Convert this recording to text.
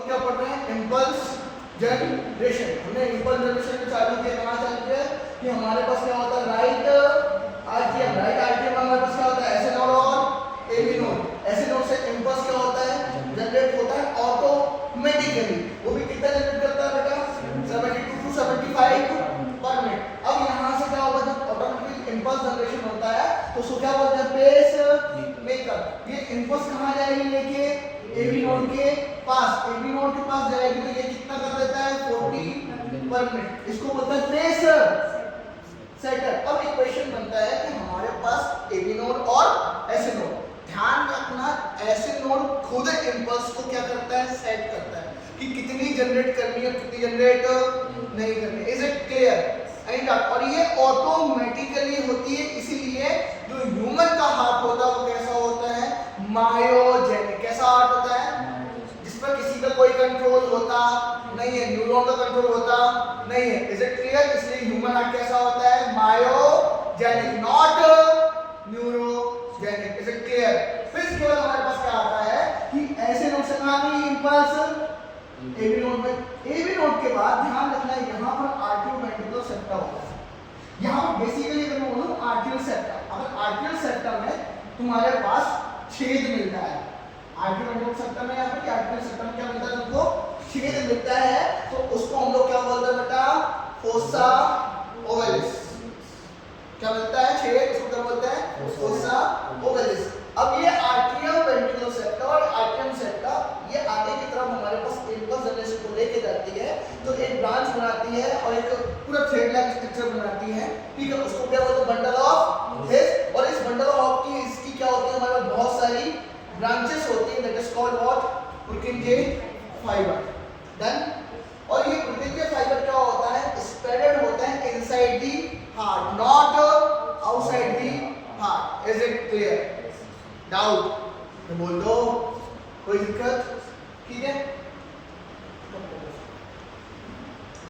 क्या पढ़ रहे हैं, इम्पल्स जनरेशन। हमने इम्पल्स जनरेशन चालू किया, कहाँ चालू किया कि हमारे पास क्या होता है, राइट आर्टियम। राइट आर्टियम में हमारे पास क्या होता है, एस नोड और A V node. S node से इम्पल्स क्या होता है, जनरेट होता है ऑटोमेटिकली। वो भी कितना जनरेट करता है बेटा, 72 to 75 पर मिनट। अब यहाँ से क्या होगा, जब ऑटोमेटिक इम्पल्स जनरेशन होता है तो उसको क्या बोलते हैं, पेस मेकर। ये इम्पल्स कहाँ जाएगी लेके, ए बी नोड के पास। ए बी नोड के पास जाएगी तो ये कितना कर देता है, 40 पर मिनट। इसको बोलते हैं पेस सेटर। अब इक्वेशन बनता है कि हमारे पास ए बी नोड और एस नोड। ध्यान रखना, एस नोड खुद इम्पल्स को क्या करता है, सेट करता है कि कितनी जनरेट करनी है, कितनी जनरेट नहीं करनी। Is it clear? एंड और ये ऑटोमेटिकली होती है, इसीलिए जो ह्यूमन का हार्ट होता है वो कैसा होता है, मायोजेनिक। कैसा हार्ट होता है, जिस पर किसी का कोई कंट्रोल होता नहीं है, न्यूरॉन का कंट्रोल होता नहीं है। Is it clear? इसलिए ह्यूमन हार्ट कैसा होता है, myogenic, not neurogenic. Is it clear? फिर इसके बाद हमारे पास क्या आता है कि ऐसे नोड से कहां गई इम्पल्स, ए बी नोड में। ए बी नोड के बाद ध्यान रखना है यहाँ पर आर्टियो वेंट्रिकुलर सेप्टा होता है। यहाँ पर बेसिकली अगर मैं बोलूं आर्टियल सेप्टा, अगर आर्टियल सेप्टा में तुम्हारे पास छेद मिलता है, आर्टियो वेंट्रिकुलर सेप्टा में यहाँ पर आर्टियल सेप्टा में क्या मिलता है, तुमको छेद मिलता है, तो उसको हम लोग क्या बोलते हैं बेटा, फोसा ओवलिस। क्या मिलता है, छेद, उसको क्या बोलते हैं, फोसा ओवलिस। अब ये आर्टियल वेंट्रिकुलर सेप्टा और आर्टियम सेप्टा ये आगे की तरफ हमारे पास इम्पल्स जनरेशन को लेके जाती है, तो एक ब्रांच बनाती है और एक पूरा थ्रेड लाइक स्ट्रक्चर बनाती है, ठीक है। उसको क्या बोलते हैं, बंडल ऑफ हिस। और इस बंडल ऑफ की इसकी क्या होती है, हमारे पास बहुत सारी ब्रांचेस होती है, that is called what, Purkinje fibre. Done. और ये पुर्किंजे फाइबर क्या होता है, स्प्रेडेड होता है inside the heart, not outside the heart. Is it clear? Doubt तो बोल दो, कोई दिक्कत? ठीक है।